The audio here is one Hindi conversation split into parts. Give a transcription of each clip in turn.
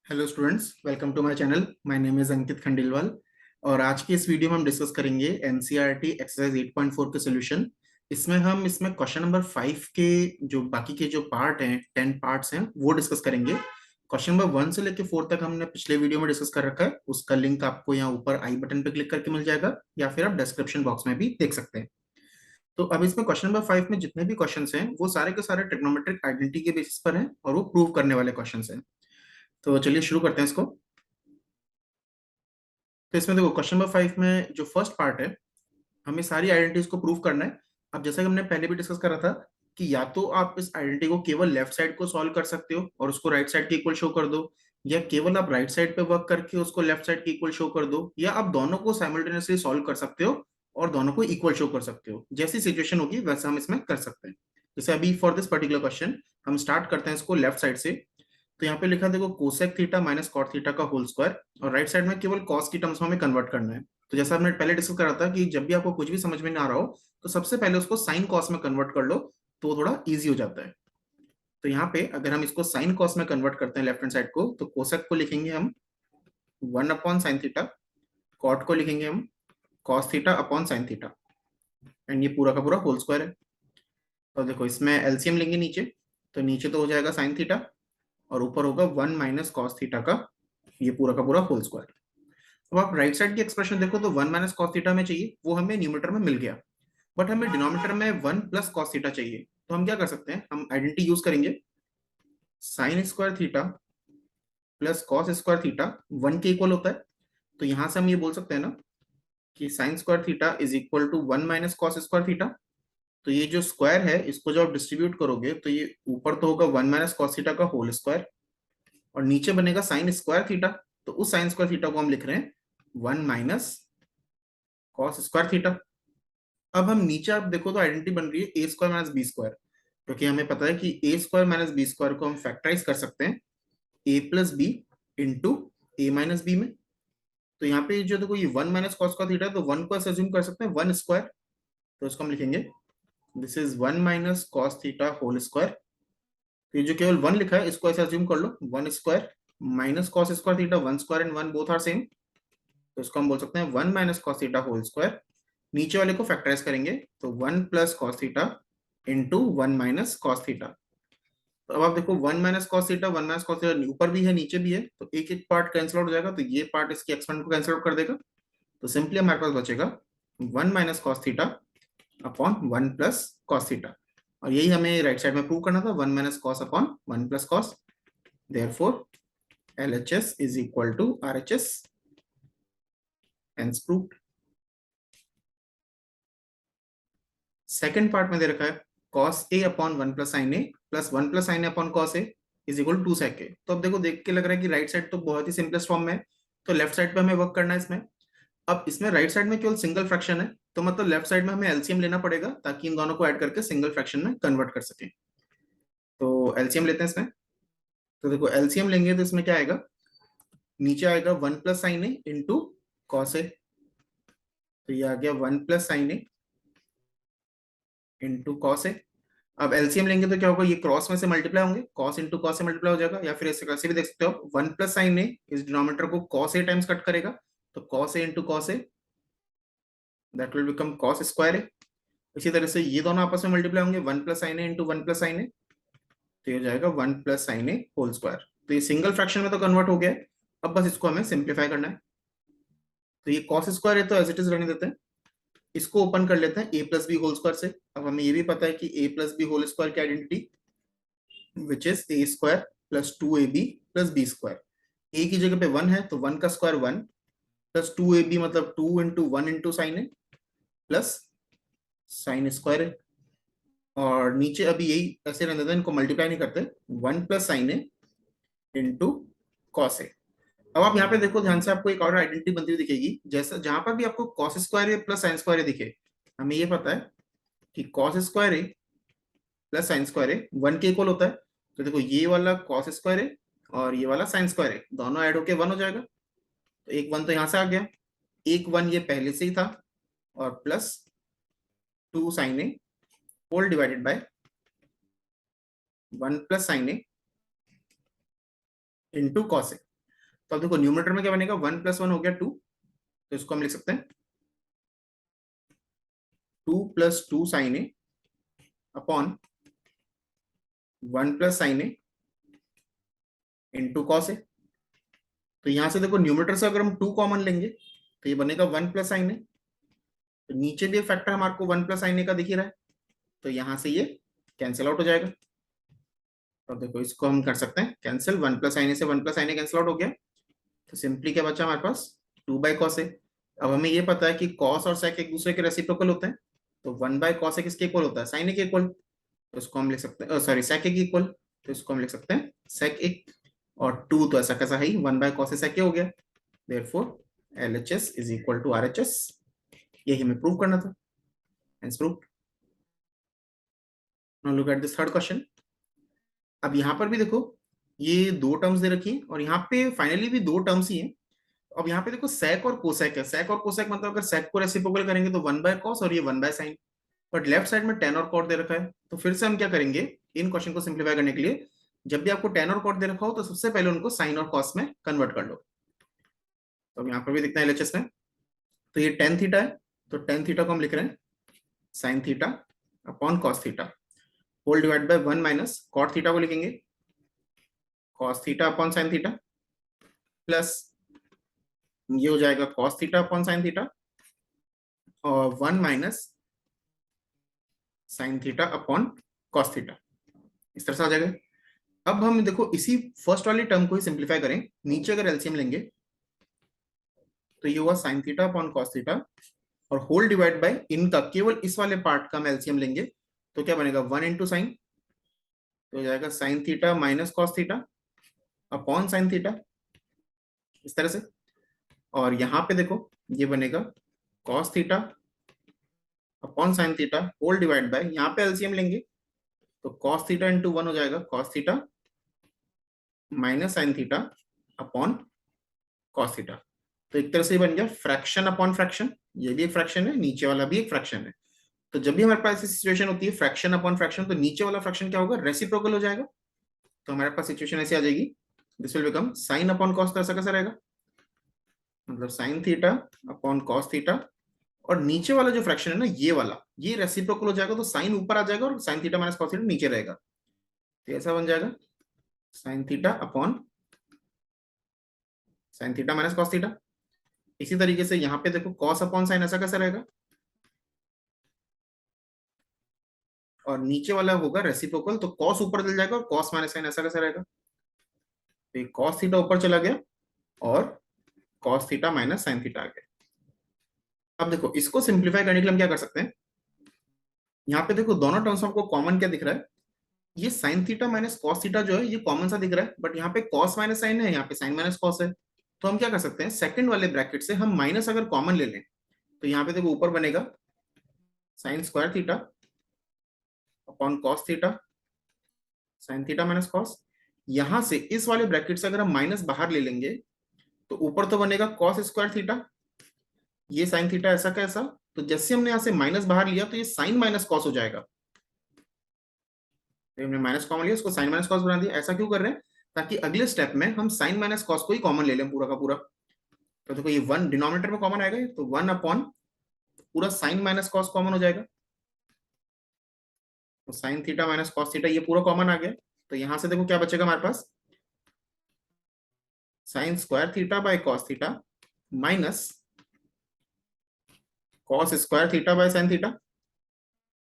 Hello students, welcome to my channel. My name is Ankit Khandelwal और आज की इस वीडियो में हम डिस्कस करेंगे एनसीईआरटी एक्सरसाइज 8.4 के सॉल्यूशन। इसमें क्वेश्चन नंबर 5 के जो बाकी के जो पार्ट हैं, 10 पार्ट्स हैं, वो डिस्कस करेंगे। क्वेश्चन नंबर 1 से लेकर 4 तक हमने पिछले वीडियो में डिस्कस कर रखा है। उसका लिंक आपको यहाँ ऊपर आई बटन पे क्लिक करके मिल जाएगा या फिर आप डिस्क्रिप्शन बॉक्स में भी देख सकते हैं। तो अब इसमें क्वेश्चन नंबर 5 में जितने भी क्वेश्चन हैं वो सारे के सारे ट्रिग्नोमेट्रिक आइडेंटिटी के बेसिस पर हैं और वो प्रूव करने वाले क्वेश्चन हैं। तो चलिए शुरू करते हैं इसको। तो इसमें देखो, क्वेश्चन नंबर 5 में जो फर्स्ट पार्ट है, हमें सारी आइडेंटिटीज को प्रूव करना है। अब जैसा कि हमने पहले भी डिस्कस करा था कि या तो आप इस आइडेंटिटी को केवल लेफ्ट साइड को सॉल्व कर सकते हो और उसको राइट साइड के इक्वल शो कर दो, या केवल आप राइट साइड पे वर्क करके उसको लेफ्ट साइड के इक्वल शो कर दो, या आप दोनों को साइमल्टेनियसली सॉल्व कर सकते हो और दोनों को इक्वल शो कर सकते हो। जैसी सिचुएशन होगी वैसा हम इसमें कर सकते हैं। जैसे अभी फॉर दिस पर्टिकुलर क्वेश्चन हम स्टार्ट करते हैं इसको लेफ्ट साइड से। तो यहाँ पे लिखा देखो, cosec theta minus cot theta का होल स्क्वायर, और राइट साइड में केवल कॉस की टर्म्स में हमें कन्वर्ट करना है। तो जैसा हमने पहले डिस्कस करा था कि जब भी आपको कुछ भी समझ में नहीं आ रहा हो तो सबसे पहले उसको साइन कॉस में कन्वर्ट कर लो, तो थोड़ा इजी हो जाता है। तो यहाँ पे अगर हम इसको साइन कॉस में कन्वर्ट करते हैं लेफ्ट हैंड साइड को, तो कोसेक को लिखेंगे हम 1/sin थीटा, कॉट को लिखेंगे हम cos theta upon sine theta, and ये पूरा का पूरा होल स्क्वायर है। तो देखो, इसमें एलसीएम लेंगे नीचे, तो नीचे तो हो जाएगा साइन थीटा और ऊपर होगा 1 माइनस कॉस थीटा का ये पूरा का पूरा होल स्क्वायर। अब आप राइट साइड की एक्सप्रेशन देखो तो 1 माइनस कॉस थीटा में चाहिए, वो हमें न्यूमरेटर में मिल गया, बट हमें डिनोमिनेटर में 1 प्लस कॉस थीटा चाहिए। तो हम क्या कर सकते हैं, हम आइडेंटिटी यूज करेंगे, sign square theta plus cos square theta 1 के इक्वल होता है। तो यहां से हम ये बोल सकते हैं ना कि sine square theta is equal to 1 minus cos square theta. तो ये जो स्क्वायर है इसको जब आप डिस्ट्रीब्यूट करोगे तो ये ऊपर तो होगा 1 माइनस कॉस थीटा का होल स्क्वायर और नीचे बनेगा साइन स्क्वायर थीटा। तो उस साइन स्क्वायर थीटा को हम लिख रहे हैं 1 माइनस कॉस स्क्वायर थीटा। अब हम नीचे आप देखो तो आइडेंटिटी बन रही है ए स्क्वायर माइनस बी स्क्वायर, क्योंकि हमें पता है कि A square minus B square को हम फैक्टराइज कर सकते हैं A plus B into A minus B में। तो यहाँ पे जो देखो, ये 1 माइनस कॉस का थीटा है, तो 1 को ऐसे अज्यूम कर सकते हैं 1 स्क्वायर। तो इसको हम लिखेंगे this is 1 minus cos theta whole square. तो ये जो केवल 1 लिखा है इसको ऐसे अज्यूम कर लो 1 square minus cos square theta, 1 square and 1 both are same. तो इसको हम बोल सकते हैं 1 minus cos theta whole square. नीचे वाले को फैक्टराइज करेंगे तो 1 plus cos theta into 1 minus cos theta. तो अब आप देखो 1 minus cos theta 1 minus cos theta ऊपर भी है नीचे भी है, तो एक एक पार्ट कैंसिल आउट हो जाएगा, तो ये पार्ट इसके एक्सपेंड को कैंसिल आउट कर देगा। तो सिंपली हमारे पास बचेगा 1 minus cos theta upon 1 plus cos theta, और यही हमें राइट साइड में प्रूव करना था, 1 minus cos upon 1 plus cos. Therefore LHS is equal to RHS, hence proved. Second part में दे रखा है cos a upon 1 plus sine A plus 1 plus sine A upon cos A is equal to sec a। तो अब देखो, देख के लग रहा है कि राइट साइड तो बहुत ही सिंपलेस्ट फॉर्म में है, तो लेफ्ट साइड पे हमें वर्क करना है इसमें। अब इसमें राइट साइड में केवल सिंगल फ्रैक्शन है, तो मतलब लेफ्ट साइड में हमें एलसीएम लेना पड़ेगा ताकि इन दोनों को ऐड करके सिंगल फ्रैक्शन में कन्वर्ट कर सके। तो एलसीएम लेते हैं इसमें। तो देखो, एलसीएम लेंगे तो इसमें क्या आएगा, नीचे आएगा 1 plus sine A into cos A. तो ये आ गया 1 plus sine A into cos ए। अब एलसीएम लेंगे तो क्या होगा, ये क्रॉस में से मल्टीप्लाई होंगे, कॉस इंटू कॉस से मल्टीप्लाई हो जाएगा, या फिर ऐसे भी देख सकते हो 1 प्लस साइन ए इस डिनोमिनेटर को कॉस ए टाइम्स कट करेगा, तो cos A into cos A that will become cos square A. इसी तरह से ये दोनों आपस में मल्टीप्लाई होंगे 1 plus sine A into 1 plus sine A, तो ये हो जाएगा 1 plus sine A whole square. तो ये सिंगल फ्रैक्शन में तो कन्वर्ट हो गया है, अब बस इसको हमें सिंप्लीफाई करना है। तो ये कॉस स्क्वायर है तो एज इट इज रहने देते हैं, इसको ओपन कर लेते हैं A plus B whole square से। अब हमें ये भी पता है कि A plus B whole square की identity which is A square plus 2ab plus B square. A की जगह पे 1 है तो 1 का स्क्वायर 1 प्लस 2ab मतलब 2 into 1 into sine A plus sine square है, और नीचे अभी यही ऐसे रहने देते हैं, इनको मल्टीप्लाई नहीं करते, 1 plus sine A into cos ए। अब आप यहाँ पे देखो ध्यान से, आपको एक और आइडेंटिटी बनती हुई दिखेगी, जैसा जहां पर भी आपको cos square A plus sign square ए दिखे, हमें ये पता है कि cos square A plus sign square A 1 के इक्वल होता है। तो देखो, ये वाला कॉस स्क्वायर ए और ये वाला साइन स्क्वायर ए दोनों ऐड होके 1 हो जाएगा। तो एक 1 तो यहाँ से आ गया, एक 1 ये पहले से ही था, और plus 2 sine A whole divided by 1 plus sine A into cos A. तो अब देखो न्यूमरेटर में क्या बनेगा, 1 + 1 हो गया 2, तो इसको हम लिख सकते हैं 2 + 2 sin a upon 1 + sin a into cos A. तो यहां से देखो न्यूमरेटर से अगर हम 2 कॉमन लेंगे तो ये बनेगा 1 + sin a। तो नीचे भी एक फैक्टर हमारे को 1 + sin a का दिख ही रहा है, तो यहां से ये कैंसिल आउट हो जाएगा। तो देखो इसको हम कर सकते हैं कैंसिल, 1 + sin a से 1 + sin a कैंसिल आउट हो गया। तो सिंपली क्या बचा हमारे पास, 2/cos a। अब हमें ये पता है कि cos और sec एक दूसरे के रेसिप्रोकल होते हैं, तो 1/cos a किसके इक्वल होता है, sin a के इक्वल। तो इसको हम लिख सकते हैं, सॉरी sec a के इक्वल, तो इसको हम लिख सकते हैं sec a। और 2 तो ऐसा कैसा है ही, 1/cos a sec a हो गया। Therefore LHS is equal to RHS। यही हमें प्रूव करना था, hence proved. Now look at this third question. अब यहाँ पर भी देखो ये दो टर्म्स दे रखी है और यहाँ पे फाइनली भी दो टर्म्स ही हैं। अब यहाँ पे देखो sec और कोसेक है, sec और कोसेक मतलब अगर sec को रेसिप्रोकल करेंगे तो 1/cos और ये 1/sin। बट लेफ्ट साइड में tan और cot दे रखा है, तो फिर से हम क्या करेंगे इन क्वेश्चन को सिंप्लीफाई करने के लिए, जब भी आपको tan और cot दे रखा हो तो सबसे पहले उनको sin और cos में कन्वर्ट कर लो। तो अब यहाँ पर भी दिखता है LHS में, तो ये tan थीटा है, तो tan थीटा को हम लिख रहे हैं sin theta upon cos theta whole divide by 1 minus cot theta को लिखेंगे cos theta upon sin theta plus ये हो जाएगा cos theta upon sin theta और 1 minus sin theta upon cos theta, इस तरह से आ जाएगा। अब हम देखो इसी फर्स्ट वाली टर्म को ही सिंप्लीफाई करें, नीचे अगर एलसीएम लेंगे तो ये हुआ sin theta upon cos theta और होल डिवाइड बाय इनका केवल इस वाले पार्ट का हम एलसीएम लेंगे तो क्या बनेगा 1 इंटू साइन, तो हो जाएगा sin theta minus cos theta upon sin theta, इस तरह से। और यहाँ पे देखो ये बनेगा cos theta upon sin theta whole divide by, यहाँ पे एलसीएम लेंगे तो cos थीटा इंटू 1 हो जाएगा cos theta minus sin theta upon cos theta. तो एक तरह से बन गया फ्रैक्शन अपॉन फ्रैक्शन, ये भी एक फ्रैक्शन है, नीचे वाला भी एक फ्रैक्शन है। तो जब भी हमारे पास ऐसी सिचुएशन होती है फ्रैक्शन अपॉन फ्रैक्शन, तो नीचे वाला फ्रैक्शन क्या होगा, रेसिप्रोकल हो जाएगा। तो हमारे पास सिचुएशन ऐसी आ जाएगी, this will become sign upon cos. तो ऐसा कैसा रहेगा, मतलब sine theta upon cos theta और नीचे वाला जो फ्रैक्शन है ना ये वाला, ये रेसिप्रोकल हो जाएगा, तो साइन ऊपर आ जाएगा और sign theta minus cos theta नीचे रहेगा। तो ऐसा बन जाएगा sine theta upon sine theta minus cos theta. इसी तरीके से यहाँ पे देखो कॉस अपॉन साइन ऐसा कैसा रहेगा, और नीचे वाला होगा रेसिप्रोकल, तो कॉस ऊपर चल जाएगा और कॉस माइनस साइन ऐसा कैसा रहेगा। तो कॉस थीटा ऊपर चला गया और cos theta minus sine theta आ गया। अब देखो इसको सिंप्लीफाई करने के लिए हम क्या कर सकते हैं, यहाँ पे देखो दोनों टर्म्स में आपको कॉमन क्या दिख रहा है, ये sign theta minus cos theta जो है ये कॉमन सा दिख रहा है, बट यहाँ पे कॉस माइनस साइन है, यहाँ पे साइन माइनस कॉस है। तो हम क्या कर सकते हैं, सेकंड वाले ब्रैकेट से हम माइनस अगर कॉमन ले लें तो यहाँ पे देखो ऊपर बनेगा sign square theta upon cos theta sine theta minus cos. यहां से इस वाले ब्रैकेट से अगर हम माइनस बाहर ले लेंगे तो ऊपर तो बनेगा कॉस स्क्वायर थीटा, ये साइन थीटा ऐसा कैसा, तो जैसे हमने यहां से माइनस बाहर लिया तो ये साइन माइनस कॉस हो जाएगा। तो हमने माइनस कॉमन लिया, उसको साइन माइनस कॉस बना दिया। ऐसा क्यों कर रहे हैं, ताकि अगले स्टेप में हम साइन माइनस कॉस को ही कॉमन ले लें पूरा का पूरा। तो देखो ये 1 डिनोमिनेटर में कॉमन आएगा, तो 1 अपॉन पूरा साइन माइनस कॉस कॉमन हो जाएगा, तो sign theta minus cos theta ये पूरा कॉमन आ गया। तो यहां से देखो क्या बचेगा हमारे पास, sine square theta by cos theta minus cos square theta by sine theta.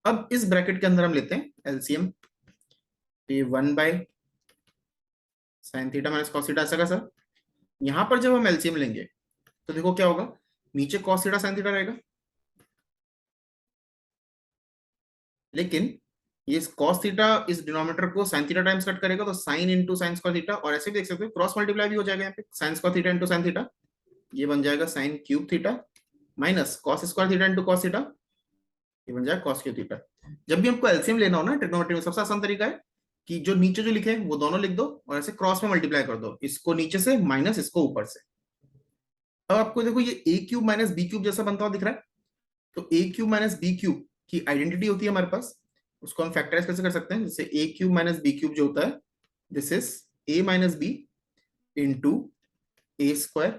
अब इस ब्रैकेट के अंदर हम लेते हैं एलसीएम, तो ये 1 by sine theta minus cos theta ऐसा कैसा। यहां पर जब हम एलसीएम लेंगे तो देखो क्या होगा, नीचे कॉस थीटा साइन थीटा रहेगा, लेकिन ये कॉस थीटा इस डिनोमिनेटर को साइन थीटा टाइम्स कट करेगा, तो sine into sine square theta, और ऐसे भी देख सकते हो क्रॉस मल्टीप्लाई भी हो जाएगा यहाँ पे, sign square theta into sine theta, ये बन जाएगा sine cube theta minus cos square theta into cos theta, ये बन जाएगा कॉस क्यूब थीटा। जब भी हमको एलसीएम लेना हो ना ट्रिग्नोमेट्री में, सबसे आसान तरीका है कि जो नीचे जो लिखे हैं वो दोनों लिख दो और ऐसे क्रॉस में मल्टीप्लाई कर दो, इसको नीचे से माइनस इसको ऊपर से। अब आपको देखो ये ए क्यूब माइनस बी क्यूब जैसा बनता हुआ दिख रहा है, तो ए क्यूब माइनस बी क्यूब की आइडेंटिटी होती है हमारे पास, उसको हम फैक्टराइज कैसे कर सकते हैं, जैसे A cube minus B cube जो होता है this is A minus B into A square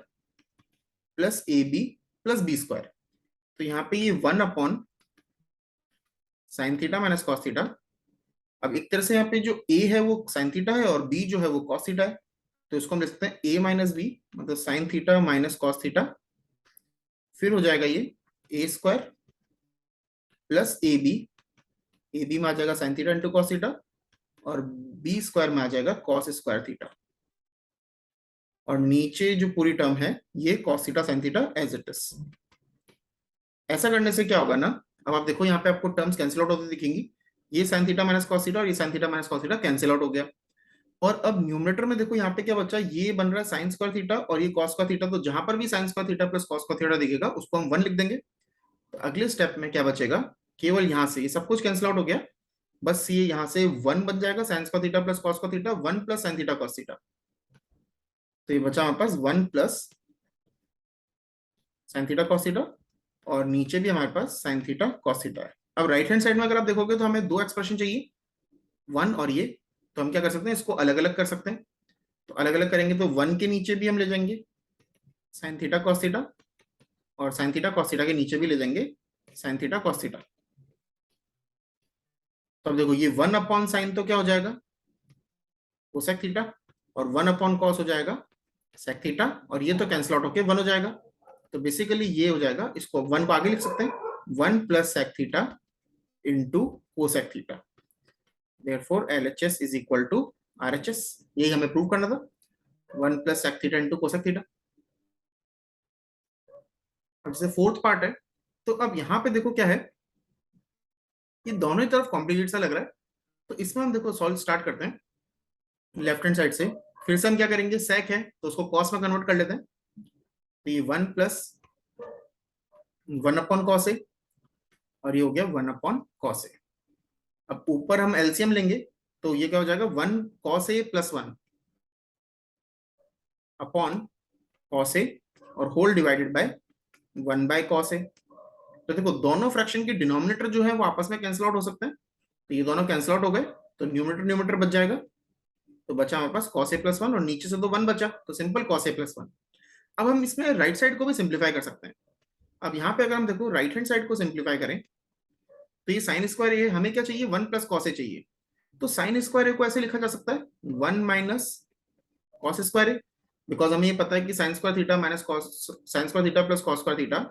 plus A B plus B square. तो यहाँ पे ये 1 upon sine theta minus cos theta. अब एक तरह से यहाँ पे जो ए है वो साइन थीटा है और बी जो है वो कॉस थीटा है, तो इसको हम लिख सकते हैं ए माइनस बी, मतलब sign theta minus cos theta. फिर हो जाएगा ये ए स्क्वायर प्लस ए बी में आ जाएगा sine theta into cos theta, और बी स्क्वायर में आ जाएगा कॉस स्क्वायर थीटा, और नीचे जो पूरी टर्म है ये cos theta sine theta as it is. ऐसा करने से क्या होगा ना, अब आप देखो यहाँ पे आपको टर्म्स कैंसिल आउट होती दिखेंगी। ये sign theta minus cos theta और ये sign theta minus cos theta cancel out हो गया। और अब न्यूमरेटर में देखो यहाँ पे क्या बचा, ये बन रहा है साइन स्क्वायर थीटा और ये कॉस का थीटा, तो जहां पर भी sign square theta plus cos का थीटा दिखेगा उसको हम 1 लिख देंगे। तो अगले स्टेप में क्या बचेगा, केवल यहाँ से ये सब कुछ कैंसिल आउट हो गया, बस ये यहाँ से 1 बन जाएगा, sine square theta plus cos का theta, 1 plus sine theta cos theta. तो ये बचा हमारे पास 1 plus sine theta cos theta, और नीचे भी हमारे पास साइन थीटा कॉस थीटा है। अब राइट हैंड साइड में अगर आप देखोगे तो हमें दो एक्सप्रेशन चाहिए, 1 और ये। तो हम क्या कर सकते हैं, इसको अलग अलग कर सकते हैं। तो अलग अलग करेंगे तो 1 के नीचे भी हम ले जाएंगे साइन थीटा कॉस थीटा, और साइन थीटा कॉस थीटा के नीचे भी ले जाएंगे साइन थीटा कॉस थीटा। तो अब देखो ये 1 अपॉन साइन तो क्या हो जाएगा कोसेक थीटा, और 1 अपॉन कॉस हो जाएगा सेक थीटा, और ये तो कैंसिल आउट होके 1 हो जाएगा। तो बेसिकली ये हो जाएगा, इसको 1 को आगे लिख सकते हैं 1 plus sec theta into cosec theta. Therefore LHS is equal to RHS। यही हमें प्रूव करना था, 1 plus sec theta into cosec theta. अब जैसे फोर्थ पार्ट है, तो अब यहाँ पे देखो क्या है, ये दोनों ही तरफ कॉम्प्लिकेट सा लग रहा है। तो इसमें हम देखो सॉल्व स्टार्ट करते हैं लेफ्ट हैंड साइड से। फिर से हम क्या करेंगे, सेक है तो उसको कॉस में कन्वर्ट कर लेते हैं। तो ये 1 प्लस 1 अपॉन कॉस ए, और ये हो गया 1 अपॉन कॉस ए। अब ऊपर हम एलसीएम लेंगे, तो ये क्या हो जाएगा, 1 cos A plus 1 upon cos A, और whole divided by 1 by cos A. तो देखो दोनों फ्रैक्शन के डिनोमिनेटर जो है वो आपस में कैंसिल आउट हो सकते हैं, तो ये दोनों कैंसिल आउट हो गए, तो न्यूमरेटर न्यूमरेटर बच जाएगा। तो बचा हमारे पास कॉस ए प्लस 1, और नीचे से तो 1 बचा, तो सिंपल कॉस ए प्लस 1। अब हम इसमें राइट साइड को भी सिंप्लीफाई कर सकते हैं। अब यहाँ पे अगर हम देखो राइट हैंड साइड को सिंप्लीफाई करें, तो ये साइन स्क्वायर ए हमें क्या चाहिए, 1 प्लस कॉस ए चाहिए। तो साइन स्क्वायर ए को ऐसे लिखा जा सकता है 1 minus cos square A, because हमें ये पता है कि sine square theta minus cos, sign square theta plus cos square theta,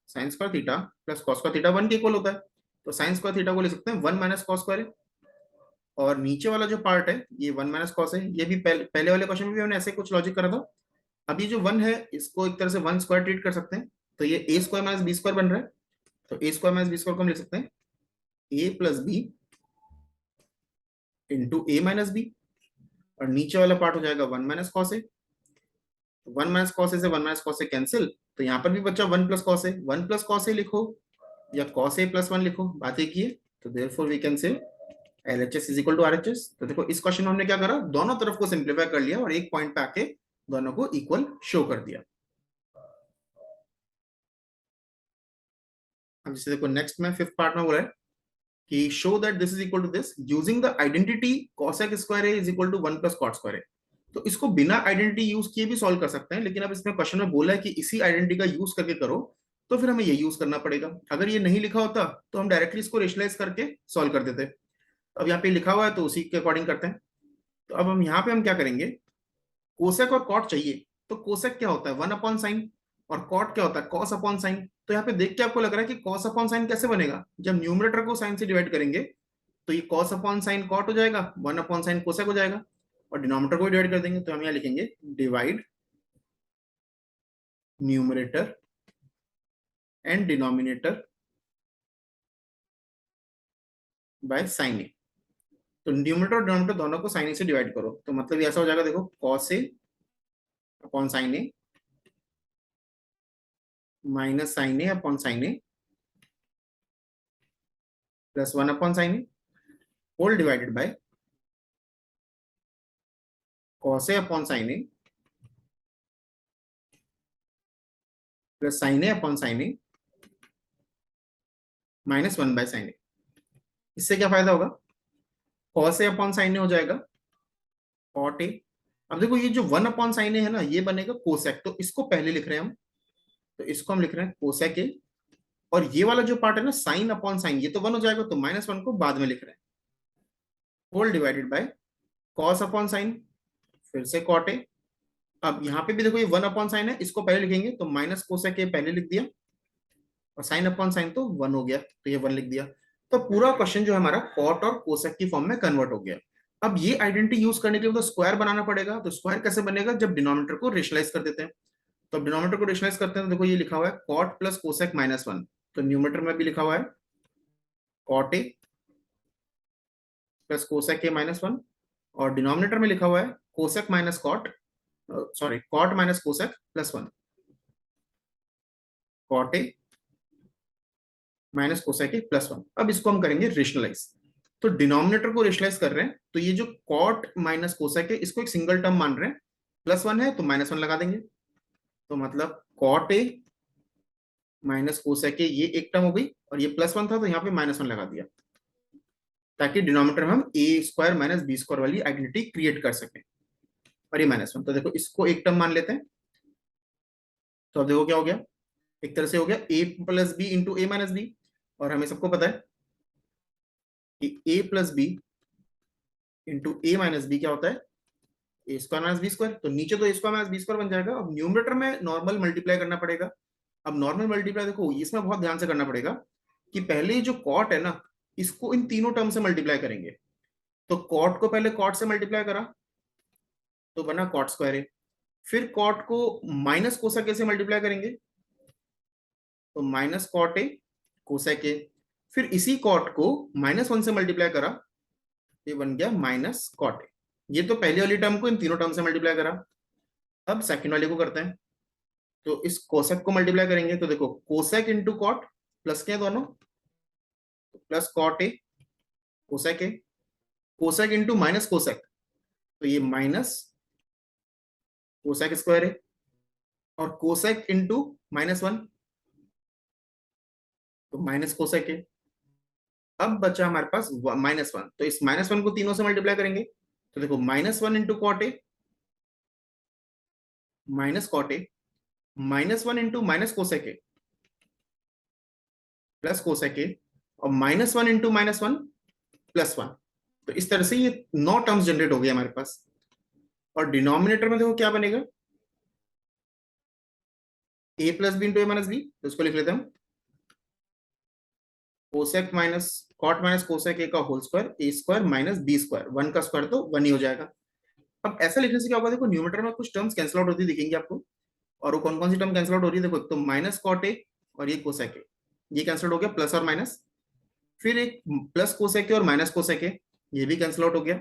sign square theta plus cos square theta 1 के इक्वल होता है। तो साइन स्क्वायर थीटा को लिख सकते हैं 1 माइनस कॉस स्क्वायर ए, और नीचे वाला जो पार्ट है ये 1 माइनस कॉस है। ये भी पहले वाले क्वेश्चन में भी हमने ऐसे कुछ लॉजिक करा था। अब ये जो 1 है इसको एक तरह से 1 स्क्वायर ट्रीट कर सकते हैं, तो ये ए स्क्वायर माइनस बी स्क्वायर बन रहा है। तो ए स्क्वायर माइनस बी स्क्वायर को हम लिख सकते हैं A plus B into A minus B, और नीचे वाला पार्ट हो जाएगा 1 minus cos A. 1 minus cos A से 1 माइनस कॉस ए कैंसिल, तो यहाँ पर भी बच्चा 1 plus cos A, 1 plus cos A लिखो या कॉस ए प्लस 1 लिखो, बात एक ही है। तो therefore we can say LHS is equal to RHS। तो देखो इस क्वेश्चन में हमने क्या करा, दोनों तरफ को सिंप्लीफाई कर लिया और एक पॉइंट पे आके दोनों को इक्वल शो कर दिया। अब जैसे देखो नेक्स्ट में फिफ्थ पार्ट में बोला है कि show that this is equal to this using the identity cosec square A is equal to 1 plus cot square A. तो इसको बिना आइडेंटिटी यूज किए भी सॉल्व कर सकते हैं, लेकिन अब इसमें क्वेश्चन में बोला है कि इसी आइडेंटिटी का यूज करके करो, तो फिर हमें ये यूज करना पड़ेगा। अगर ये नहीं लिखा होता तो हम डायरेक्टली इसको रेशनलाइज करके सॉल्व कर देते। अब यहाँ पे लिखा हुआ है तो उसी के अकॉर्डिंग करते हैं। तो अब हम यहाँ पे हम क्या करेंगे, कोसेक और कॉट चाहिए। तो कोसेक क्या होता है 1 अपॉन साइन, और कॉट क्या होता है कॉस अपॉन साइन। तो यहाँ पे देख के आपको लग रहा है कि कॉस अपॉन साइन कैसे बनेगा, जब न्यूमरेटर को साइन से डिवाइड करेंगे तो ये कॉस अपॉन साइन कॉट हो जाएगा, 1 अपॉन साइन कोसेक हो जाएगा, और डिनोमिनेटर को डिवाइड कर देंगे। तो हम यहाँ लिखेंगे divide numerator and denominator by sine A. तो न्यूमरेटर और डिनोमिनेटर दोनों को साइन ए से डिवाइड करो, तो मतलब ये ऐसा हो जाएगा, देखो cos A upon sine A minus sine A upon sine A plus 1 upon sine A whole divided by cos A upon sine A plus sine A upon sine A minus 1 by sine A. इससे क्या फायदा होगा, cos A upon sine A हो जाएगा कॉट ए अब देखो ये जो 1 अपॉन साइन है ना, ये बनेगा कोसेक, तो इसको पहले लिख रहे हैं हम, तो इसको हम लिख रहे हैं कोसेक ए। और ये वाला जो पार्ट है ना साइन अपॉन साइन, ये तो 1 हो जाएगा, तो -1 को बाद में लिख रहे हैं, whole divided by cos upon sine, फिर से कॉट ए। अब यहाँ पे भी देखो ये 1 अपॉन साइन है, इसको पहले लिखेंगे, तो माइनस कोसेक ए पहले लिख दिया, और साइन अपॉन साइन तो 1 हो गया, तो ये 1 लिख दिया। तो पूरा क्वेश्चन जो है हमारा कॉट और कोसेक की फॉर्म में कन्वर्ट हो गया। अब ये आइडेंटिटी यूज करने के लिए तो स्क्वायर बनाना पड़ेगा, तो स्क्वायर कैसे बनेगा, जब डिनोमिनेटर को रेशनलाइज कर देते हैं। तो अब डिनोमिनेटर को रेशनलाइज करते हैं, तो देखो ये लिखा हुआ है कॉट प्लस कोसेक -1, तो न्यूमरेटर में भी लिखा हुआ है cot A plus cosec A -1, और डिनोमिनेटर में लिखा हुआ है cosec minus cot, sorry cot minus cosec +1, cot A minus cosec A +1। अब इसको हम करेंगे रेशनलाइज, तो डिनोमिनेटर को रेशनलाइज कर रहे हैं, तो ये जो कॉट माइनस कोसेक है इसको एक सिंगल टर्म मान रहे हैं, +1 है तो -1 लगा देंगे, तो मतलब cot A minus cosec A ये एक टर्म हो गई, और ये +1 था तो यहाँ पे -1 लगा दिया, ताकि डिनोमिनेटर में हम a² माइनस b² वाली आइडेंटिटी क्रिएट कर सकें, और ये -1, तो देखो इसको एक टर्म मान लेते हैं। तो अब देखो क्या हो गया, एक तरह से हो गया a plus B into A minus B, और हमें सबको पता है कि a plus B into A minus B क्या होता है, a² - b², तो नीचे तो a² - b² बन जाएगा। अब न्यूमरेटर में नॉर्मल मल्टीप्लाई करना पड़ेगा। अब नॉर्मल मल्टीप्लाई देखो इसमें बहुत ध्यान से करना पड़ेगा, कि पहले जो कॉट है ना, इसको इन तीनों टर्म से मल्टीप्लाई करेंगे। तो कॉट को पहले कॉट से मल्टीप्लाई करा, तो बना cot²a, फिर कॉट को माइनस कोसेक ए से मल्टीप्लाई करेंगे, तो minus cot A cosec A, फिर इसी कॉट को -1 से मल्टीप्लाई करा, ये बन गया माइनस कॉट ए। ये तो पहली वाली टर्म को इन तीनों टर्म से मल्टीप्लाई करा। अब सेकंड वाले को करते हैं, तो इस कोसेक को मल्टीप्लाई करेंगे, तो देखो कोसेक इंटू कॉट, प्लस के दोनों, plus cot A cosec A, cosec into minus cosec, तो ये माइनस कोसेक² ए, और कोसेक इंटू -1, तो माइनस कोसेक ए। अब बचा हमारे पास -1, तो इस -1 को तीनों से मल्टीप्लाई करेंगे, तो देखो -1 into cot A minus cot A, -1 into minus cosec A plus cosec A, और -1 इंटू -1 +1। तो इस तरह से ये 9 टर्म्स जनरेट हो गए हमारे पास। और डिनोमिनेटर में देखो क्या बनेगा, a plus B into A minus B, तो इसको लिख लेते हैं हम cosec minus cot minus cosec A का whole square, a² minus b², 1 का स्क्वायर तो 1 ही हो जाएगा। अब ऐसा लिखने से क्या होगा, देखो न्यूमरेटर में कुछ टर्म्स कैंसिल आउट होती दिखेंगी आपको, और वो कौन कौन सी टर्म कैंसिल आउट हो रही है, देखो तो माइनस कॉट ए और ये कोसेक ए, ये कैंसिल हो गया, प्लस और माइनस, फिर एक प्लस कोसेक ए और माइनस कोसेक ए, ये भी कैंसिल आउट हो गया।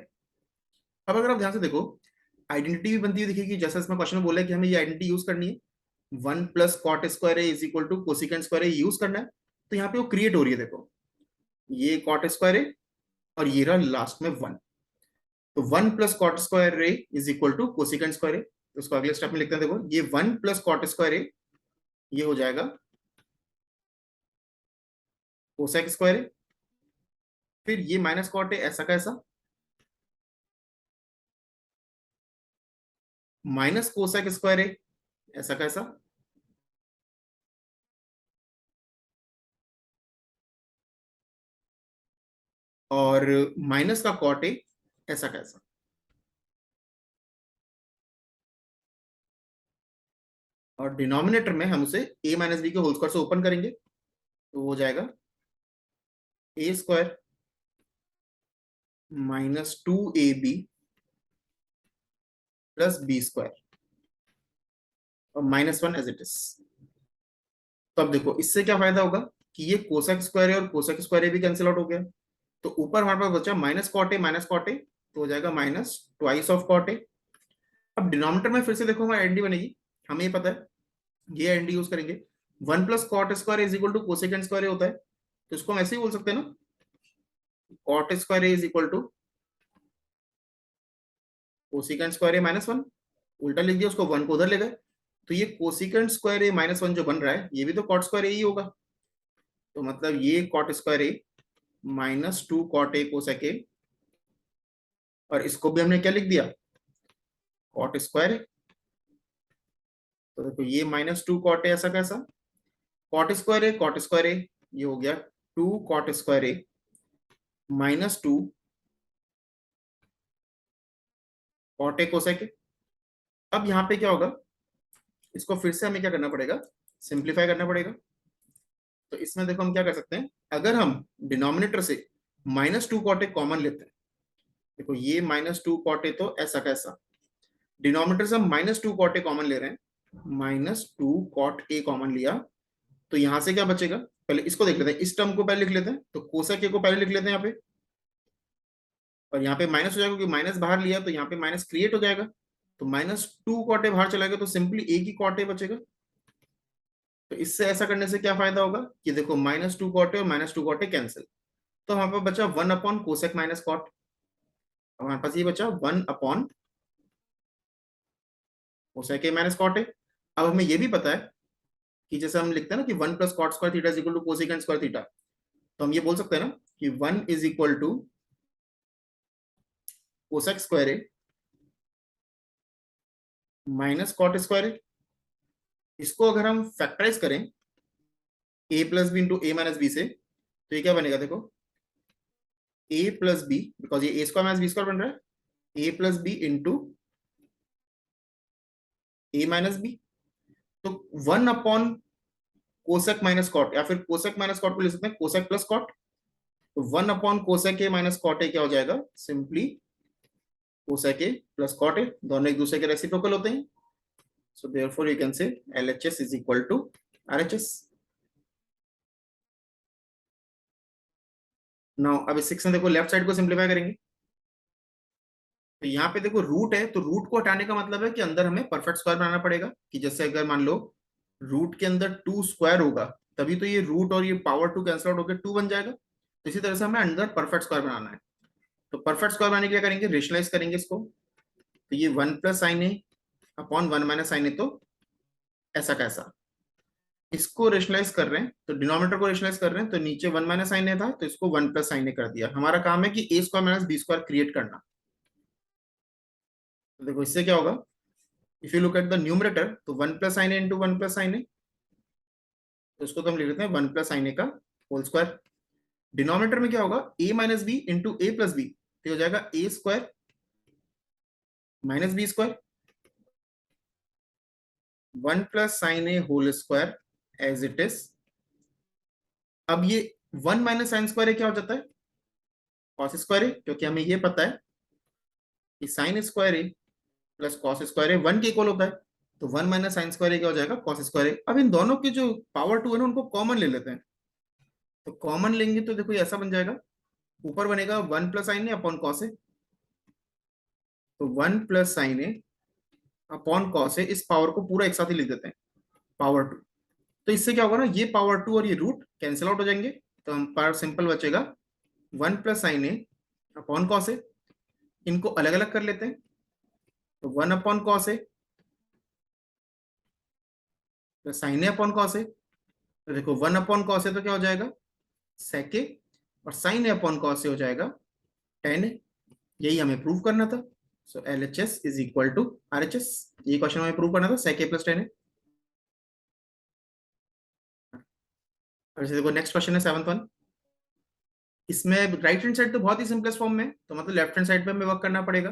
अब अगर आप ध्यान से देखो, आइडेंटिटी भी बनती हुई दिखेगी, जैसा इसमें क्वेश्चन में बोला है कि हमें ये आइडेंटिटी यूज करनी है, 1 plus cot square A is equal to cosecant square A use करना है, तो यहाँ पे वो क्रिएट हो रही है, देखो ये कॉट स्क्वायर ए और ये रहा लास्ट में 1, तो 1 plus cot square A is equal to cosecant square A, तो उसको अगले स्टेप में लिखते हैं, देखो ये 1 प्लस कॉट स्क्वायर ए ये हो जाएगा कोसेक स्क्वायर ए, फिर ये माइनस कॉट ए ऐसा का ऐसा, माइनस कोसेक स्क्वायर ए ऐसा का ऐसा, और माइनस का कॉट ए ऐसा का ऐसा। और डिनोमिनेटर में हम उसे a माइनस बी के होल स्क्वायर से ओपन करेंगे, तो हो जाएगा a² -2ab प्लस b² और -1 एज इट इज। तो अब देखो इससे क्या फायदा होगा, कि ये कोसेक स्क्वायर है और कोसेक स्क्वायर ए भी कैंसिल आउट हो गया, तो ऊपर हमारे पास बचा माइनस कॉट ए, तो हो जाएगा minus twice of cot A. अब डिनोमिनेटर में फिर से देखो हमारी आइडेंटिटी बनेगी, हमें ये पता है, ये आइडेंटिटी यूज करेंगे, 1 plus cot square is equal to cosecant square A होता है, तो इसको हम ऐसे ही बोल सकते हैं ना, cot square A is equal to cosecant square A -1, उल्टा लिख दिया, उसको 1 को उधर ले गए, तो ये कोसिकेंट स्क्वायर ए -1 जो बन रहा है, ये भी तो कॉट स्क्वायर ए ही होगा, तो मतलब ये cot square A -2 cot A cosec A, और इसको भी हमने क्या लिख दिया, कॉट स्क्वायर है। तो देखो ये -2 कॉट है, ऐसा कैसा, कॉट स्क्वायर है, कॉट स्क्वायर है, ये हो गया 2 कॉट स्क्वायर है -2 कॉट ए कोसेक है। अब यहाँ पे क्या होगा, इसको फिर से हमें क्या करना पड़ेगा, सिंप्लीफाई करना पड़ेगा। तो इसमें देखो हम क्या कर सकते हैं, अगर हम डिनोमिनेटर से -2 कॉट ए कॉमन लेते हैं, देखो ये -2 कॉट ए तो ऐसा कैसा, डिनोमिनेटर से हम -2 कॉट ए कॉमन ले रहे हैं, -2 कॉट ए कॉमन लिया, तो यहां से क्या बचेगा, पहले इसको देख लेते हैं, इस टर्म को पहले लिख लेते हैं, तो कोसेक ए को पहले लिख लेते हैं यहाँ पे, और यहाँ पे माइनस हो जाएगा क्योंकि माइनस बाहर लिया तो यहाँ पे माइनस क्रिएट हो जाएगा, तो -2 कॉटे बाहर चला गया तो सिंपली एक ही कॉटे बचेगा। तो इससे ऐसा करने से क्या फायदा होगा कि देखो -2 कॉटे और -2 कॉटे कैंसिल, तो हमारे पास बचा 1 अपॉन कोसेक माइनस कॉट, हमारे पास ये बचा 1 upon cosec A minus cot है। अब हमें ये भी पता है कि जैसे हम लिखते हैं ना कि 1 plus cot square theta is equal to cosecant square theta, तो हम ये बोल सकते हैं ना कि 1 is equal to cosec square A minus cot square A. इसको अगर हम फैक्टराइज करें A plus B into A minus B से, तो ये क्या बनेगा, देखो ए प्लस बी, बिकॉज ये ए स्क्वायर माइनस बी स्क्वायर बन रहा है, ए plus B into A minus B, तो 1 अपॉन कोसेक माइनस कॉट, या फिर कोसेक माइनस कॉट को ले सकते हैं कोसेक प्लस कॉट, तो 1 upon cosec A minus cot A क्या हो जाएगा, simply cosec A plus cot A, दोनों एक दूसरे के रेसिप्रोकल होते हैं, so therefore you can say LHS is equal to RHS। Now अब इस सेक्शन देखो लेफ्ट साइड को सिंप्लीफाई करेंगे, तो यहाँ पे देखो रूट है, तो रूट को हटाने का मतलब है कि अंदर हमें परफेक्ट स्क्वायर बनाना पड़ेगा, कि जैसे अगर मान लो रूट के अंदर 2 स्क्वायर होगा, तभी तो ये रूट और ये पावर 2 कैंसिल आउट होकर 2 बन जाएगा, तो इसी तरह से हमें अंदर परफेक्ट स्क्वायर बनाना है। तो परफेक्ट स्क्वायर बनाने के लिए करेंगे, रेशनलाइज करेंगे इसको, तो ये 1 plus sine A upon 1 minus sine A, तो ऐसा कैसा, इसको रेशनलाइज कर रहे हैं, तो डिनोमिनेटर को रेशनलाइज कर रहे हैं, तो नीचे 1 माइनस साइन ए था तो इसको 1 प्लस साइन ए कर दिया। हमारा काम है कि A square minus B square create करना। तो देखो इससे क्या होगा, if you look at the numerator, तो 1 plus sine A into 1 plus sine A, तो इसको तो हम लिख लेते हैं 1 प्लस साइन ए का होल स्क्वायर। डिनोमिनेटर में क्या होगा, A minus B into A plus B, तो हो जाएगा A square minus B square, 1 plus sine A whole square as it is. अब ये 1 माइनस साइन स्क्वायर क्या हो जाता है, कॉस स्क्वायर है, क्योंकि हमें ये पता है कि sine square A plus cos square A 1 के इक्वल होता है, तो 1 माइनस साइन स्क्वायर ए क्या हो जाएगा, कॉस स्क्वायर ए। अब इन दोनों की जो पावर 2 है ना उनको कॉमन ले लेते हैं, तो कॉमन लेंगे तो देखो ये ऐसा बन जाएगा, ऊपर बनेगा 1 plus sine A upon cos A, तो 1 plus sine A upon cos ए, इस पावर को पूरा एक साथ ही लिख देते हैं पावर 2। तो इससे क्या होगा ना, ये पावर 2 और ये रूट कैंसिल आउट हो जाएंगे, तो हम पर सिंपल बचेगा 1 plus sine A upon cos ए। इनको अलग अलग कर लेते हैं, तो 1 upon cos A plus sine A upon cos A, तो देखो 1 अपॉन कॉस ए तो क्या हो जाएगा सेक ए, और sine A upon cos A हो जाएगा टेन ए। यही हमें प्रूव करना था, so LHS is equal to RHS, ये क्वेश्चन हमें प्रूव करना था सेक ए प्लस टेन ए। देखो नेक्स्ट क्वेश्चन है 7th वन, इसमें राइट हैंड साइड तो बहुत ही सिंपलेस्ट फॉर्म में है, तो मतलब लेफ्ट हैंड साइड पे हमें वर्क करना पड़ेगा।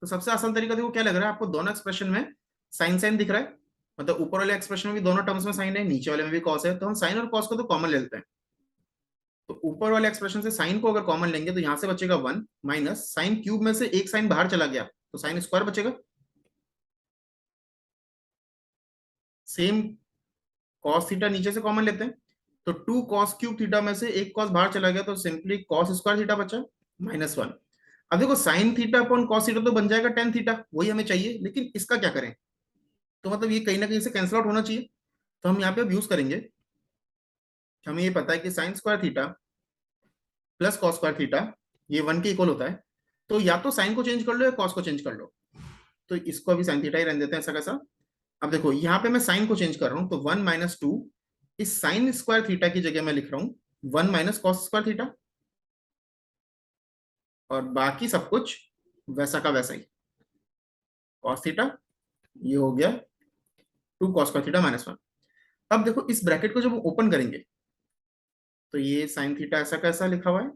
तो सबसे आसान तरीका देखो क्या लग रहा है आपको, दोनों एक्सप्रेशन में साइन साइन दिख रहा है, मतलब ऊपर वाले एक्सप्रेशन में भी दोनों टर्म्स में साइन है, नीचे वाले में भी कॉस है, तो हम साइन और कॉस को तो कॉमन ले लेते हैं। तो ऊपर वाले एक्सप्रेशन से साइन को अगर कॉमन लेंगे तो यहां से बचेगा 1 माइनस साइन क्यूब में से एक साइन बाहर चला गया तो साइन स्क्वायर बचेगा, सेम कॉस थीटा नीचे से कॉमन लेते हैं, तो 2 कॉस क्यूब थीटा में से एक कॉस बाहर चला गया तो सिंपली कॉस स्क्वायर थीटा बचा -1। अब देखो sine theta upon cos theta तो बन जाएगा टेन थीटा, वही हमें चाहिए, लेकिन इसका क्या करें, तो मतलब ये कहीं ना कहीं से कैंसिल आउट होना चाहिए, तो हम यहाँ पे अब यूज करेंगे, हमें ये पता है कि sine square theta plus cos square theta ये 1 के इक्वल होता है, तो या तो साइन को चेंज कर लो या कॉस को चेंज कर लो, तो इसको अभी साइन थीटा ही रहने देते हैं ऐसा कैसा। अब देखो यहाँ पे मैं साइन को चेंज कर रहा हूँ, तो 1 माइनस 2 इस साइन स्क्वायर थीटा की जगह मैं लिख रहा हूँ 1 माइनस कॉस स्क्वायर थीटा, और बाकी सब कुछ वैसा का वैसा ही। कॉस थीटा, ये हो गया 2 कॉस स्क्वायर थीटा माइनस 1। अब देखो इस ब्रैकेट को जब ओपन करेंगे तो ये साइन थीटा ऐसा कैसा लिखा हुआ है,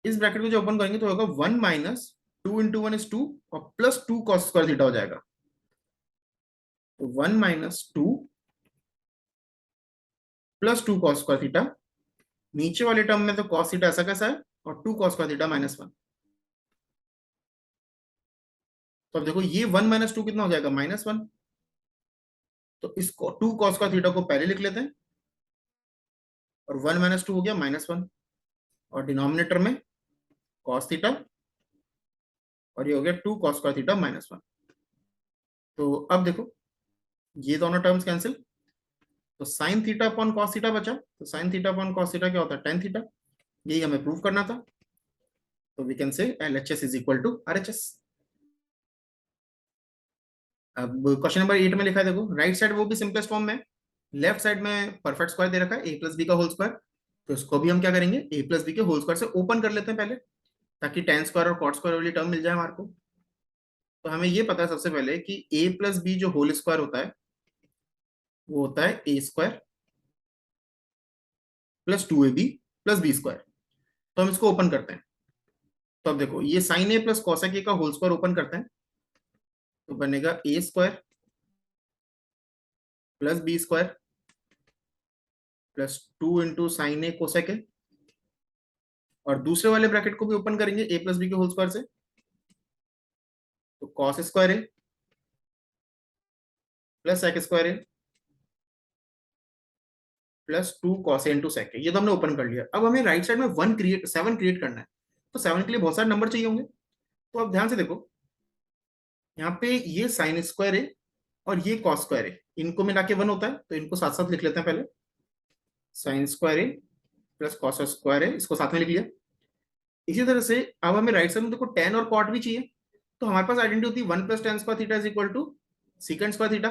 इस ब्रैकेट को जो ओपन करेंगे तो होगा 1 माइनस 2 × 1 = 2 और प्लस 2 कॉस स्क्वायर थीटा हो जाएगा। तो 1 minus 2 plus 2 cos square theta, नीचे वाले टर्म में तो कॉस थीटा ऐसा कैसा है और 2 कॉस स्क्वायर थीटा माइनस 1। तो अब देखो ये 1 माइनस 2 कितना हो जाएगा, -1। तो इसको 2 कॉस स्क्वायर थीटा को पहले लिख लेते हैं और 1 माइनस 2 हो गया -1 और डिनोमिनेटर में कॉस थीटा और ये हो गया 2 कॉस स्क्वायर थीटा -1। तो अब देखो ये दोनों टर्म्स कैंसिल, तो sine theta upon cos theta बचा। तो sine theta upon cos theta क्या होता है, tan थीटा। यही हमें प्रूव करना था। तो we can say LHS is equal to RHS। अब क्वेश्चन नंबर 8 में लिखा है, देखो राइट साइड वो भी सिंपलेस्ट फॉर्म में, लेफ्ट साइड में परफेक्ट स्क्वायर दे रखा है a प्लस बी का होल स्क्वायर। तो इसको भी हम क्या करेंगे, a प्लस बी के होल स्क्वायर से ओपन कर लेते हैं पहले, ताकि tan स्क्वायर और कॉट स्क्वायर वाली टर्म मिल जाए हमारे को। तो हमें ये पता है सबसे पहले कि a प्लस बी जो होल स्क्वायर होता है वो होता है a² plus 2ab plus b²। तो हम इसको ओपन करते हैं। तो अब देखो ये sine a plus cosec a का होल स्क्वायर ओपन करते हैं तो बनेगा a² plus b² plus 2 × sin a cosec a। और दूसरे वाले ब्रैकेट को भी ओपन करेंगे a प्लस बी के होल स्क्वायर से, तो cos square a plus sec square a plus 2 cos a into sec a। ये तो हमने ओपन कर लिया। अब हमें राइट साइड में 7 क्रिएट करना है। तो 7 के लिए बहुत सारे नंबर चाहिए होंगे। तो अब ध्यान से देखो, यहाँ पे ये साइन स्क्वायर है और ये कॉस स्क्वायर है, इनको मिला के 1 होता है। तो इनको साथ साथ लिख लेते हैं पहले, साइन स्क्वायर है प्लस कॉस स्क्वायर है, इसको साथ में लिख लिया। इसी तरह से अब हमें राइट साइड में देखो tan और कॉट भी चाहिए। तो हमारे पास आइडेंटिटी होती है 1 + tan square theta is equal to secant square theta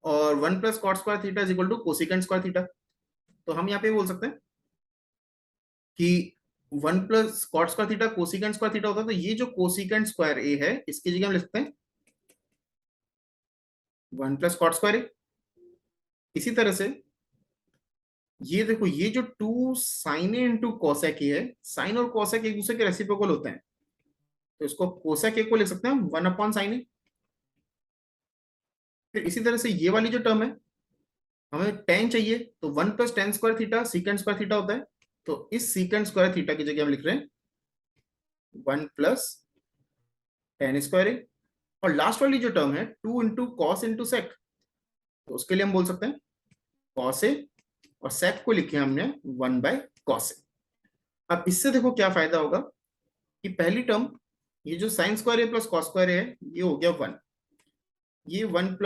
और 1 + cot square theta is equal to cosecant square theta. तो हम यहाँ पे बोल सकते हैं कि 1 + cot square theta cosecant square theta होता है। तो ये जो कोसिकेंट स्क्वायर ए है इसकी जगह हम लिख सकते हैं 1 + cot स्क्वायर ए। इसी तरह से ये देखो ये जो 2 sin a इंटू कॉसेक ए है, साइन और कॉसेक एक दूसरे के रेसिप्रोकल होते हैं। तो इसको कोसेक ए को लिख सकते हैं 1/sin a। फिर इसी तरह से ये वाली जो टर्म है, हमें tan चाहिए तो 1 + tan square theta secant square theta होता है। तो इस सीकेंट स्क्वायर थीटा की जगह हम लिख रहे हैं 1 + tan स्क्वायर ए। और लास्ट वाली जो टर्म है 2 × cos इंटू सेक, तो उसके लिए हम बोल सकते हैं cos a और सेक को लिखे हमने 1/cos a। अब इससे देखो क्या फायदा होगा कि पहली टर्म ये जो sign square A plus cos square है ये हो गया 1, ये 1 +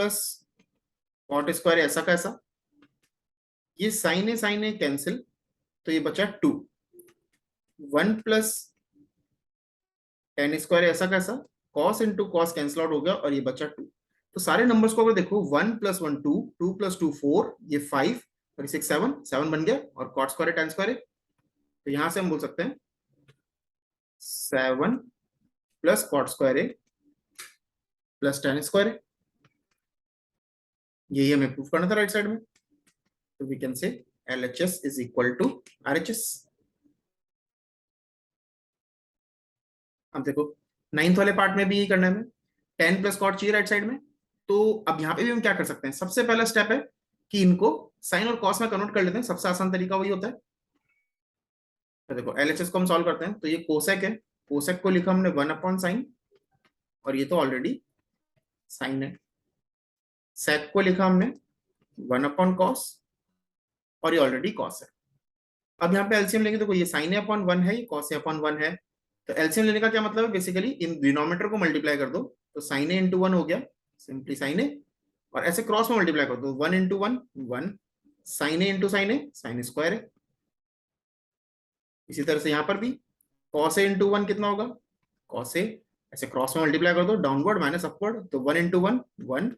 cot स्क्वायर ऐसा कैसा, ये साइन ए कैंसिल, तो ये बचा 2, 1 + tan स्क्वायर ऐसा कैसा, cos into cos cancel out हो गया और ये बचा 2। तो सारे नंबर्स को अगर देखो 1 + 1 2, 2 + 2 4, ये 5 और 6 7, 7 बन गया और cot स्क्वायर tan स्क्वायर है। तो यहां से हम बोल सकते हैं 7 + cot square A plus tan square है। यही हमें प्रूफ करना था राइट साइड में। तो we can say LHS is equal to RHS। अब देखो 9th वाले पार्ट में भी यही करना है हमें, tan + cot चाहिए राइट साइड में। तो अब यहाँ पे भी हम क्या कर सकते हैं, सबसे पहला स्टेप है कि इनको साइन और कॉस में कन्वर्ट कर लेते हैं। सबसे आसान तरीका वही होता है। तो देखो LHS को हम सॉल्व करते हैं। तो ये कोसेक है, कोसेक को लिखा हमने 1/sin और ये तो ऑलरेडी साइन है। सेक को लिखा हमने 1/cos और ये ऑलरेडी कॉस है। अब यहाँ पे एलसीएम लेंगे, देखो ये साइन अपॉन 1 है, ये कॉस अपॉन 1 है। तो एलसीएम लेने का क्या मतलब है, बेसिकली इन डिनोमिनेटर को मल्टीप्लाई कर दो। तो साइन ए इंटू 1 हो गया, सिंपली साइन ए, और ऐसे क्रॉस में मल्टीप्लाई कर दो 1 × 1 1, sign A into sine A sine square है। इसी तरह से यहाँ पर भी कॉस ए इंटू 1 कितना होगा, कॉस ए, ऐसे क्रॉस में मल्टीप्लाई कर दो डाउनवर्ड माइनस अपवर्ड, तो 1 × 1 1,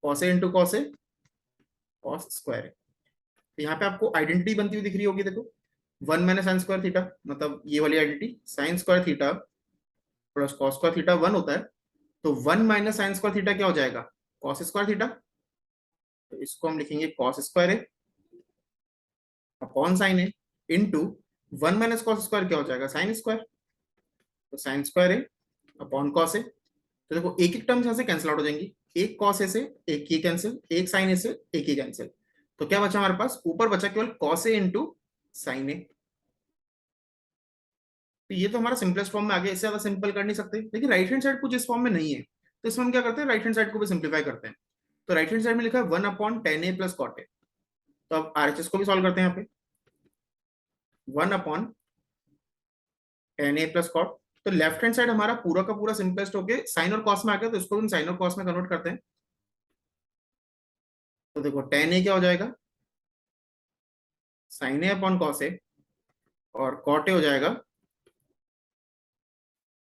cos A into cos A cos square है। तो यहाँ पे आपको आइडेंटिटी बनती हुई दिख रही होगी, देखो 1 - sin स्क्वायर थीटा, मतलब ये वाली identity sign square theta plus cos square theta 1 होता है। तो 1 माइनस साइन स्क्वायर थीटा क्या हो जाएगा, कॉस स्क्वायर थीटा। तो इसको हम लिखेंगे cos square A upon sine A into 1 minus cos square क्या हो जाएगा, साइन स्क्वायर। तो sign square A upon cos A. तो देखो एक एक टर्म यहाँ से कैंसिल आउट हो जाएंगी, एक कॉस ए से एक ये कैंसिल, एक साइन ए से एक ही कैंसिल। तो क्या बचा हमारे पास, ऊपर बचा केवल cos A into sine A. तो ये तो हमारा सिंपलेस्ट फॉर्म में आ गया, इससे ज्यादा सिंपल कर नहीं सकते। लेकिन राइट हैंड साइड कुछ इस फॉर्म में नहीं है, तो इसमें हम क्या करते हैं, राइट हैंड साइड को भी सिंप्लीफाई करते हैं। तो राइट हैंड साइड में लिखा है 1/10a प्लस कॉट ए। तो अब आरएचएस को भी सॉल्व करते हैं यहाँ पे, 1/10a प्लस कॉट। तो लेफ्ट हैंड साइड हमारा पूरा का पूरा सिंपलेस्ट होके साइन और कॉस में आ गया, तो इसको हम साइन और कॉस में कन्वर्ट करते हैं। तो देखो 10a क्या हो जाएगा, sign A upon cos A, और कॉट ए हो जाएगा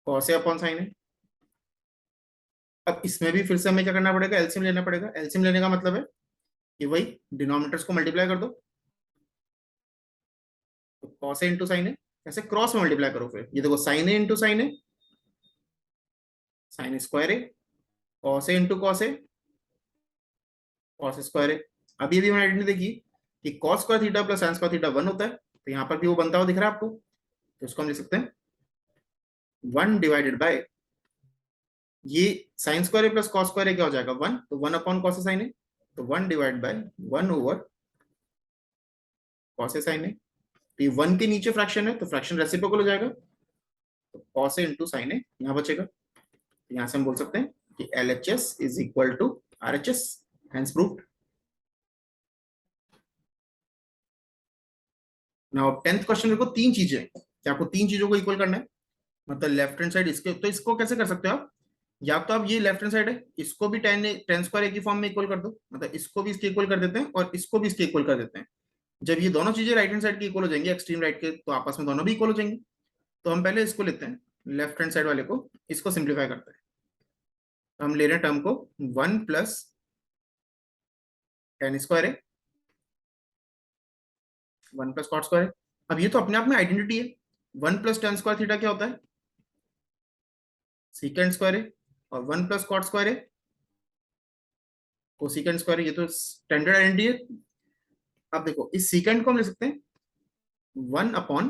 कॉस ए अपॉन साइन ए। अब इसमें भी फिर से हमें क्या करना पड़ेगा, एलसीएम लेना पड़ेगा। एलसीएम लेने का मतलब है कि वही डिनोमिनेटर्स को मल्टीप्लाई कर दो, तो कॉस ए इंटू साइन ए, ऐसे क्रॉस में मल्टीप्लाई करो। फिर ये देखो sign A into sine A, sign square A, cos A into cos A, cos square ए। अभी अभी हमने आइडेंटिटी देखी कि cos square theta plus sign square theta 1 होता है, तो यहाँ पर भी वो बनता हुआ दिख रहा है आपको। तो इसको हम लिख सकते हैं 1 डिवाइडेड बाय ये sine square A plus cos square A क्या हो जाएगा 1, तो 1 upon cos A sine A. तो 1 divide by 1 over cos A sine A. तो ये 1 के नीचे फ्रैक्शन है, तो फ्रैक्शन रेसिप्रोकल हो जाएगा, तो कॉस ए इंटू साइन ए यहाँ बचेगा। तो यहाँ से हम बोल सकते हैं कि L H S is equal to R H S, hence proved. Now 10th question देखो, तीन चीजें हैं कि आपको तीन चीजों को इक्वल करना है। मतलब लेफ्ट हैंड साइड इसके, तो इसको कैसे कर सकते हो आप, या तो आप ये लेफ्ट हैंड साइड है इसको भी टेन स्क्वायर ए की फॉर्म में इक्वल कर दो, मतलब इसको भी इसके इक्वल कर देते हैं और इसको भी इसके इक्वल कर देते हैं। जब ये दोनों चीजें राइट हैंड साइड की इक्वल हो जाएंगी, एक्सट्रीम राइट के, तो आपस में दोनों भी इक्वल हो जाएंगी। तो हम पहले इसको लेते हैं, लेफ्ट हैंड साइड वाले को, इसको सिंप्लीफाई करते हैं। तो हम ले रहे हैं टर्म को 1 प्लस टेन स्क्वायर है, 1 प्लस कॉट स्क्वायर है। अब ये तो अपने आप में आइडेंटिटी है, 1 प्लस टेन स्क्वायर थीटा क्या होता है, सीकेंड स्क्वायर है, और 1 प्लस कॉट स्क्वायर है कोसीकेंड स्क्वायर है। ये तो स्टैंडर्ड आइडेंटिटी है। अब देखो इस सीकेंड को हम ले सकते हैं 1 अपॉन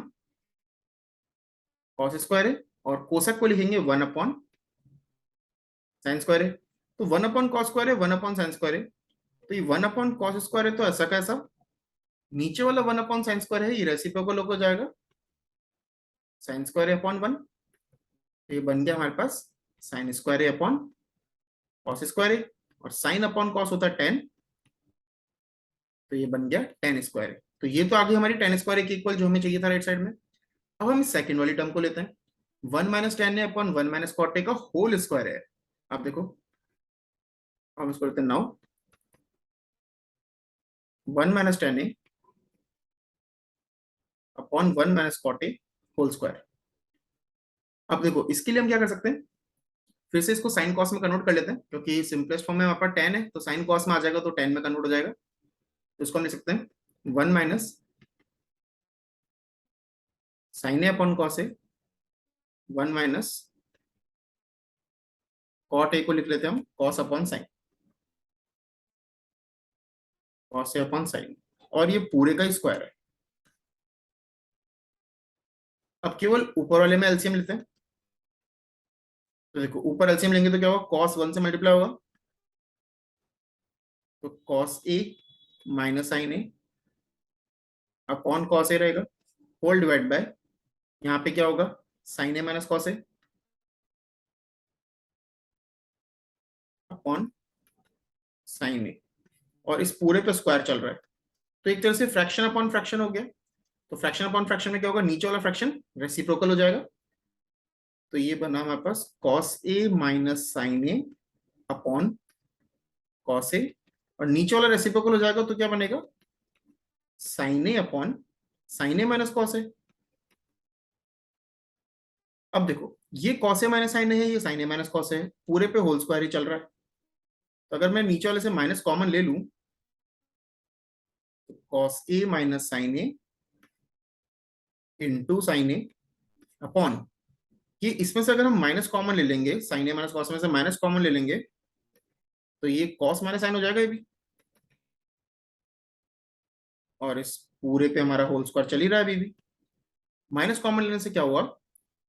कॉस स्क्वायर है, और कोसेक को लिखेंगे 1 अपॉन साइन स्क्वायर है। तो 1 अपॉन कॉस स्क्वायर है, 1 अपॉन साइन स्क्वायर है। तो ये 1 अपॉन कॉस स्क्वायर है, तो ऐसा कैसा, नीचे वाला 1 अपॉन साइन स्क्वायर है, ये रेसिप्रोकल हो जाएगा साइन स्क्वायर अपॉन 1। तो ये बन गया हमारे पास sine square upon cos square, और साइन अपॉन कॉस होता है 10, तो ये बन गया 10 स्क्वायर। तो ये तो आ गई हमारी 10 स्क्वायर के इक्वल जो हमें चाहिए था राइट साइड में। अब हम सेकंड वाली टर्म को लेते हैं, 1 minus tan A upon 1 minus cot A का होल स्क्वायर है। आप देखो हम इसको लेते हैं now 1 minus tan A upon 1 minus cot A whole square. अब देखो इसके लिए हम क्या कर सकते हैं, फिर से इसको साइन कॉस में कन्वर्ट कर लेते हैं, क्योंकि सिंपलेस्ट फॉर्म में हमारे पास टेन है, तो साइन कॉस में आ जाएगा तो 10 में कन्वर्ट हो जाएगा। तो इसको हम लिख सकते हैं 1 minus sine A upon cos A, 1 minus cot A को लिख लेते हैं हम cos upon sine, cos A upon sine, और ये पूरे का स्क्वायर है। अब केवल ऊपर वाले में एलसीएम लेते हैं। तो देखो ऊपर एलसीएम लेंगे तो क्या होगा, कॉस 1 से मल्टीप्लाई होगा, तो cos A minus sine A upon cos ए रहेगा, होल डिवाइड बाय यहाँ पे क्या होगा, sign A minus cos A upon sine ए, और इस पूरे पे स्क्वायर चल रहा है। तो एक तरह से फ्रैक्शन अपॉन फ्रैक्शन हो गया। तो फ्रैक्शन अपॉन फ्रैक्शन में क्या होगा, नीचे वाला फ्रैक्शन रेसिप्रोकल हो जाएगा। तो ये बना हमारे पास cos A minus sine A upon cos A, और नीचे वाला रेसिप्रोकल हो जाएगा, तो क्या बनेगा, sign A upon sine A minus cos A. अब देखो ये कॉस ए माइनस साइन ए है, ये sign A minus cos A है, पूरे पे होल स्क्वायर ही चल रहा है। तो अगर मैं नीचे वाले से माइनस कॉमन ले लूं, तो cos A minus sine A into sine A upon, कि इसमें से अगर हम माइनस कॉमन ले लेंगे, साइन ए माइनस कॉस में से माइनस कॉमन ले लेंगे, तो ये कॉस माइनस साइन हो जाएगा ये भी, और इस पूरे पे हमारा होल स्क्वायर चल ही रहा है अभी भी। माइनस कॉमन लेने से क्या हुआ,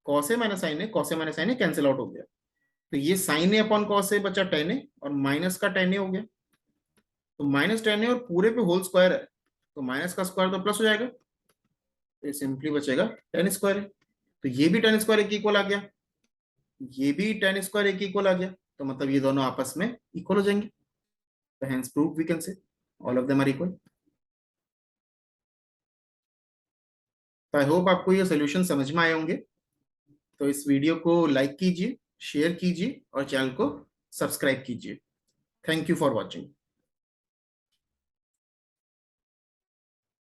cos A minus sine A, cos A minus sine A cancel out हो गया, तो ये साइन ए अपॉन कॉस ए बचा टेन ए, और माइनस का टेन ए हो गया, तो माइनस टेन ए और पूरे पे होल स्क्वायर है, तो माइनस का स्क्वायर तो प्लस हो जाएगा, तो ये सिंपली बचेगा टेन स्क्वायर है। तो ये भी टेन स्क्वायर एक इक्वल आ गया, ये भी टेन स्क्वायर एक इक्वल आ गया, तो मतलब ये दोनों आपस में इक्वल हो जाएंगे, तो hence proof we can say all of them are equal. तो आई होप आपको ये सोल्यूशन समझ में आए होंगे। तो इस वीडियो को लाइक कीजिए, शेयर कीजिए और चैनल को सब्सक्राइब कीजिए। Thank you for watching.